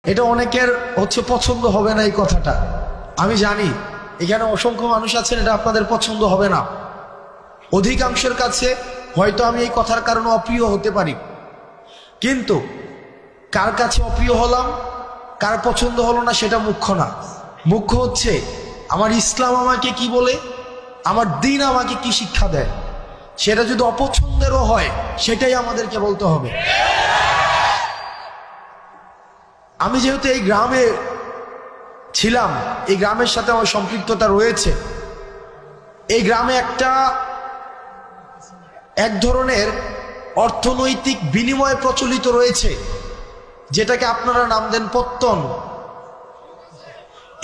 এটা অনেকের পছন্দ হবে না এই কথাটা, আমি জানি। এখানে অসংখ্য মানুষ আছেন, এটা আপনাদের পছন্দ হবে না। অধিকাংশের কাছে হয়তো আমি এই কথার কারণে অপ্রিয় হতে পারি, কিন্তু কার কাছে অপ্রিয় হলাম, কার পছন্দ হলো না সেটা মুখ্য না। মুখ্য হচ্ছে আমার ইসলাম আমাকে কি বলে, আমার দ্বীন আমাকে কি শিক্ষা দেয়। সেটা যদি অপছন্দেরও হয় সেটাই আমাদেরকে বলতে হবে। আমি যেহেতু এই গ্রামে ছিলাম, এই গ্রামের সাথে আমার সম্পৃক্ততা রয়েছে। এই গ্রামে এক ধরনের অর্থনৈতিক বিনিময় প্রচলিত রয়েছে, যেটাকে আপনারা নাম দেন পত্তন।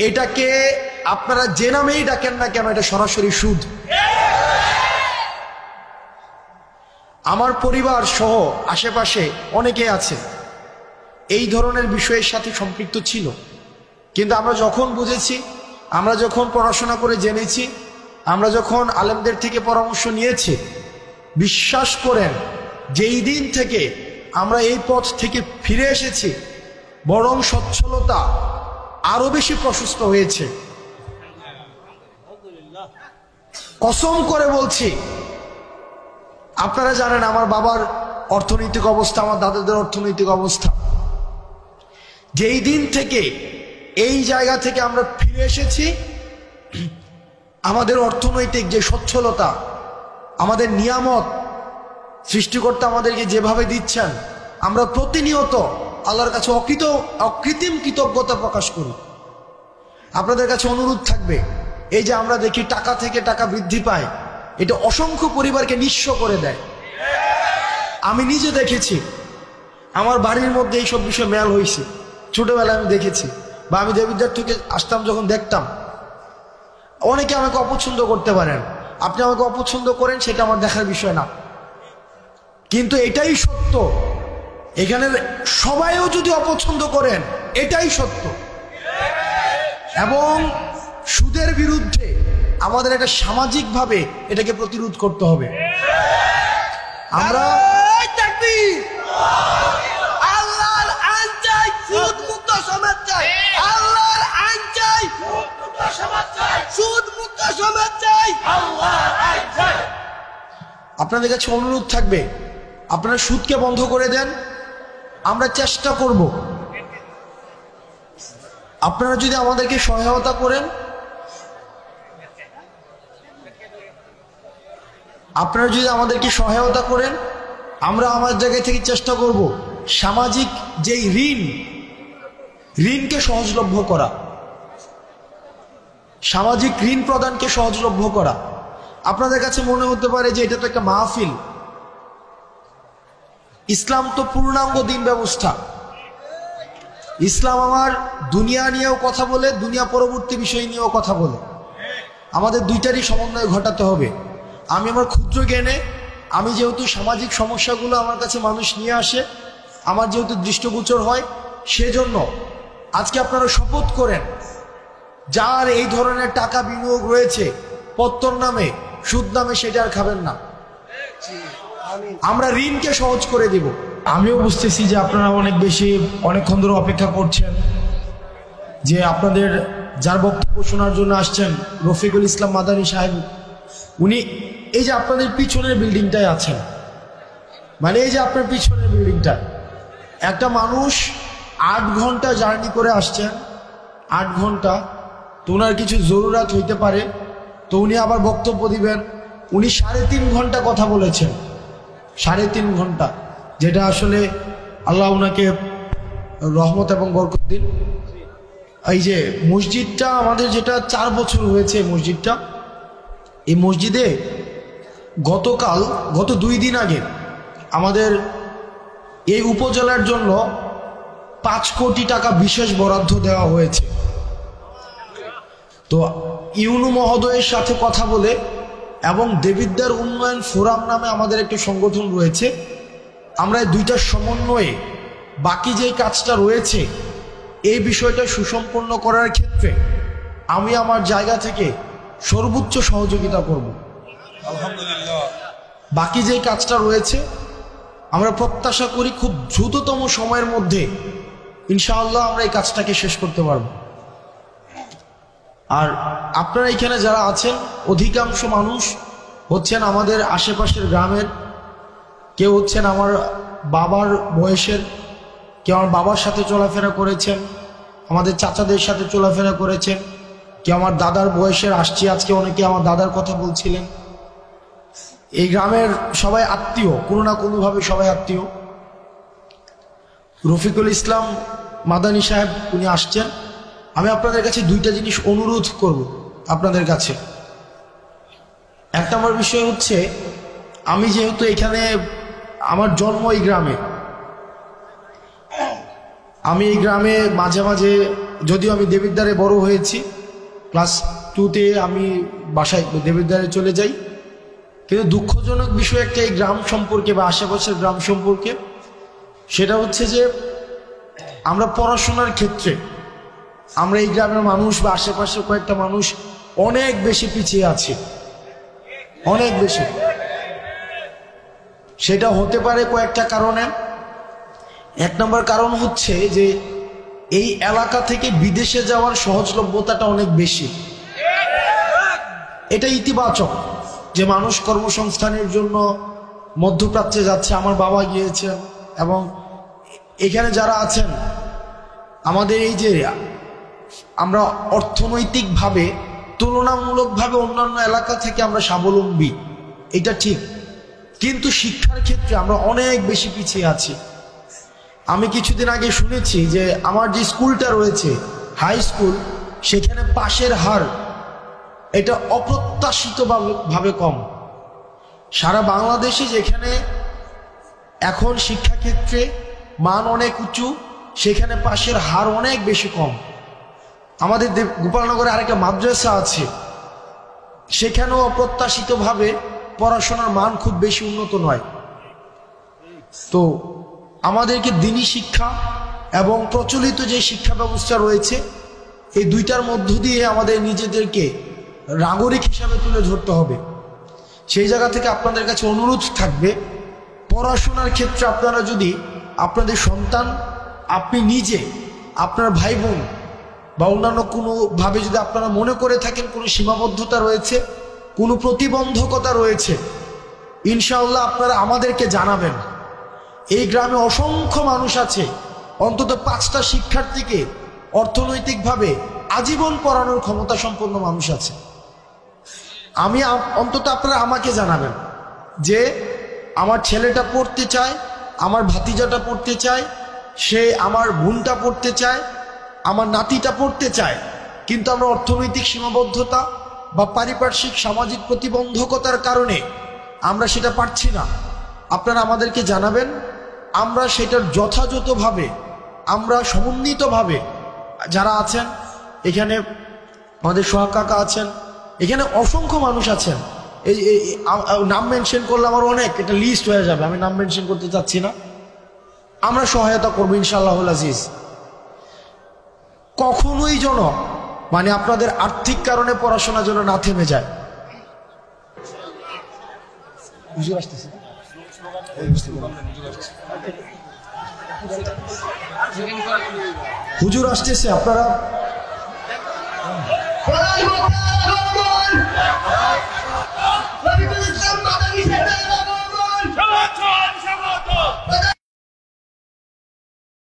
এটাকে আপনারা যে নামেই ডাকেন না কেন, এটা সরাসরি সুদ। আমার পরিবার সহ আশেপাশে অনেকে আছে এই ধরনের বিষয়ের সাথে সম্পৃক্ত ছিল, কিন্তু আমরা যখন বুঝেছি, আমরা যখন পড়াশোনা করে জেনেছি, আমরা যখন আলেমদের থেকে পরামর্শ নিয়েছি, বিশ্বাস করেন যেই দিন থেকে আমরা এই পথ থেকে ফিরে এসেছি, বরং সচ্ছলতা আরো বেশি প্রশস্ত হয়েছে। কসম করে বলছি, আপনারা জানেন আমার বাবার অর্থনৈতিক অবস্থা, আমার দাদাদের অর্থনৈতিক অবস্থা। যেই দিন থেকে এই জায়গা থেকে আমরা ফিরে এসেছি, আমাদের অর্থনৈতিক যে সচ্ছলতা, আমাদের নিয়ামত সৃষ্টিকর্তা আমাদেরকে যেভাবে দিচ্ছেন, আমরা প্রতিনিয়ত আল্লাহর কাছে অকৃত্রিম কৃতজ্ঞতা প্রকাশ করি। আপনাদের কাছে অনুরোধ থাকবে, এই যে আমরা দেখি টাকা থেকে টাকা বৃদ্ধি পায়, এটা অসংখ্য পরিবারকে নিঃস্ব করে দেয়। আমি নিজে দেখেছি, আমার বাড়ির মধ্যে এইসব বিষয় মেল হয়েছে, ছোটবেলায় আমি দেখেছি, বা আমি দেবিদ্বার থেকে আসতাম যখন দেখতাম। অনেকে আমাকে অপছন্দ করতে পারেন, আপনি আমাকে অপছন্দ করেন, সেটা আমার দেখার বিষয় না, কিন্তু এটাই সত্য। এখানে সবাইও যদি অপছন্দ করেন, এটাই সত্য। এবং সুদের বিরুদ্ধে আমাদের একটা সামাজিকভাবে এটাকে প্রতিরোধ করতে হবে। আমরা আল্লাহর আইন চাই, সুদ মুক্ত সমাজ চাই। আল্লাহর আইন চাই, সুদ মুক্ত সমাজ চাই। সুদ মুক্ত সমাজ চাই, আল্লাহর আইন চাই। আপনাদের কাছে অনুরোধ থাকবে, আপনারা সুদকে বন্ধ করে দেন। আমরা চেষ্টা করব, আপনারা যদি আমাদেরকে সহায়তা করেন, আমরা আমার জায়গা থেকে চেষ্টা করব সামাজিক যেই ঋণকে সহজলভ্য করা, সামাজিক ঋণ প্রদানকে সহজলভ্য করা। আপনাদের কাছে মনে হতে পারে যে এটা তো একটা মাহফিল। ইসলাম তো পূর্ণাঙ্গ দিন ব্যবস্থা। ইসলাম আমার দুনিয়া নিয়েও কথা বলে, দুনিয়া পরবর্তী বিষয় নিয়েও কথা বলে। আমাদের দুইটারই সমন্বয় ঘটাতে হবে। আমি আমার ক্ষুদ্র জ্ঞানে, আমি যেহেতু সামাজিক সমস্যাগুলো আমার কাছে মানুষ নিয়ে আসে, আমার যেহেতু দৃষ্টিগোচর হয়, সেজন্য আজকে আপনারা শপথ করেন, যার এই ধরনের টাকা বিনিয়োগ রয়েছে পত্তন নামে, সুদ নামে, সেটা আর খাবেন না। আমরা ঋণকে সহজ করে দিব। আমিও বুঝতেছি যে আপনারা অনেকক্ষণ ধরে অপেক্ষা করছেন, যে আপনাদের যার বক্তব্য শোনার জন্য আসছেন, রফিকুল ইসলাম মাদানী সাহেব, উনি এই যে আপনাদের পিছনের বিল্ডিংটায় আছেন, মানে এই যে আপনার পিছনের বিল্ডিংটা, একটা মানুষ 8 ঘন্টা জার্নি করে আসছেন, 8 ঘন্টা। তো ওনার কিছু জরুরত হইতে পারে, তো উনি আবার বক্তব্য দিবেন। উনি 3.5 ঘন্টা কথা বলেছেন, 3.5 ঘন্টা, যেটা আসলে আল্লাহ ওনাকে রহমত এবং বরকত দিন। এই যে মসজিদটা আমাদের, যেটা 4 বছর হয়েছে মসজিদটা, এই মসজিদে গত 2 দিন আগে আমাদের এই উপজেলার জন্য 5 কোটি টাকা বিশেষ বরাদ্দ দেওয়া হয়েছে। তো ইউনু মহোদয়ের সাথে কথা বলে, এবং দেবিদ্বার উন্নয়ন ফোরাম নামে আমাদের একটি সংগঠন রয়েছে, আমরা এই দুইটার সমন্বয়ে বাকি যে কাজটা রয়েছে, এই বিষয়টা সুসম্পন্ন করার ক্ষেত্রে আমি আমার জায়গা থেকে সর্বোচ্চ সহযোগিতা করব। আলহামদুলিল্লাহ। বাকি যে কাজটা রয়েছে, আমরা প্রত্যাশা করি খুব দ্রুততম সময়ের মধ্যে ইনশাআল্লাহ আমরা এই কাজটাকে শেষ করতে পারবো। আর আপনারা এখানে যারা আছেন অধিকাংশ মানুষ হচ্ছেন আমাদের আশেপাশের গ্রামের, কেউ হচ্ছেন আমার বাবার বয়সের, কেউ আমার বাবার সাথে চলাফেরা করেছেন, আমাদের চাচাদের সাথে চলাফেরা করেছেন, কেউ আমার দাদার বয়সের, আসছি আজকে অনেকে আমার দাদার কথা বলছিলেন। এই গ্রামের সবাই আত্মীয়, কোনো না কোনোভাবে সবাই আত্মীয়। রফিকুল ইসলাম মাদানী সাহেব উনি আসছেন। আমি আপনাদের কাছে দুইটা জিনিস অনুরোধ করব আপনাদের কাছে। এক নম্বর বিষয় হচ্ছে, আমি যেহেতু এখানে আমার জন্ম এই গ্রামে, আমি এই গ্রামে মাঝে মাঝে, যদিও আমি দেবিদ্বারে বড় হয়েছি, ক্লাস 2তে আমি বাসায় দেবিদ্বারে চলে যাই, কিন্তু দুঃখজনক বিষয় একটা এই গ্রাম সম্পর্কে বা আশেপাশের গ্রাম সম্পর্কে, সেটা হচ্ছে যে আমরা পড়াশোনার ক্ষেত্রে আমরা এই গ্রামের মানুষ বা আশেপাশের কয়েকটা মানুষ অনেক বেশি পিছিয়ে আছি, অনেক বেশি। সেটা হতে পারে কয়েকটা কারণে। এক নম্বর কারণ হচ্ছে যে এই এলাকা থেকে বিদেশে যাওয়ার সহজলভ্যতাটা অনেক বেশি। এটা ইতিবাচক যে মানুষ কর্মসংস্থানের জন্য মধ্যপ্রাচ্যে যাচ্ছে, আমার বাবা গিয়েছেন, এবং এখানে যারা আছেন আমাদের এই যে আমরা অর্থনৈতিকভাবে তুলনামূলকভাবে অন্যান্য এলাকা থেকে আমরা স্বাবলম্বী, এটা ঠিক, কিন্তু শিক্ষার ক্ষেত্রে আমরা অনেক বেশি পিছিয়ে আছি। আমি কিছুদিন আগে শুনেছি যে আমার যে স্কুলটা রয়েছে হাই স্কুল, সেখানে পাশের হার এটা অপ্রত্যাশিতভাবে কম। সারা বাংলাদেশে যেখানে এখন শিক্ষাক্ষেত্রে মান অনেক উঁচু, সেখানে পাশের হার অনেক বেশি কম। আমাদের গোপালনগরে আরেকটা মাদ্রাসা আছে, সেখানেও অপ্রত্যাশিতভাবে পড়াশোনার মান খুব বেশি উন্নত নয়। তো আমাদেরকে দিনী শিক্ষা এবং প্রচলিত যে শিক্ষা ব্যবস্থা রয়েছে, এই দুইটার মধ্য দিয়ে আমাদের নিজেদেরকে নাগরিক হিসাবে তুলে ধরতে হবে। সেই জায়গা থেকে আপনাদের কাছে অনুরোধ থাকবে, পড়াশোনার ক্ষেত্রে আপনারা যদি আপনাদের সন্তান, আপনি নিজে, আপনার ভাই বোন বা অন্যান্য কোনোভাবে যদি আপনারা মনে করে থাকেন কোনো সীমাবদ্ধতা রয়েছে, কোনো প্রতিবন্ধকতা রয়েছে, ইনশাআল্লাহ আপনারা আমাদেরকে জানাবেন। এই গ্রামে অসংখ্য মানুষ আছে, অন্তত 5টা শিক্ষার্থীকে অর্থনৈতিকভাবে আজীবন পড়ানোর ক্ষমতা সম্পন্ন মানুষ আছে। আমি অন্তত আপনারা আমাকে জানাবেন যে আমার ছেলেটা পড়তে চায়, আমার ভাতিজাটা পড়তে চায়, সে আমার বোনটা পড়তে চায়, আমার নাতিটা পড়তে চায়, কিন্তু আমরা অর্থনৈতিক সীমাবদ্ধতা বা পারিপার্শ্বিক সামাজিক প্রতিবন্ধকতার কারণে আমরা সেটা পারছি না। আপনারা আমাদেরকে জানাবেন, আমরা সেটার যথাযথভাবে, আমরা সমন্বিতভাবে, যারা আছেন এখানে, আমাদের সোহাগ কাকা আছেন, এখানে অসংখ্য মানুষ আছেন, এই নাম মেনশন করলে আমার অনেক, এটা লিস্ট হয়ে যাবে, আমি নাম মেনশন করতে চাচ্ছি না। আমরা সহায়তা করবো ইনশাআল্লাহুল আজিজ। কখনোই যেন মানে আপনাদের আর্থিক কারণে পড়াশোনা যেন না থেমে যায়। হুজুর আসতেছে, আপনারা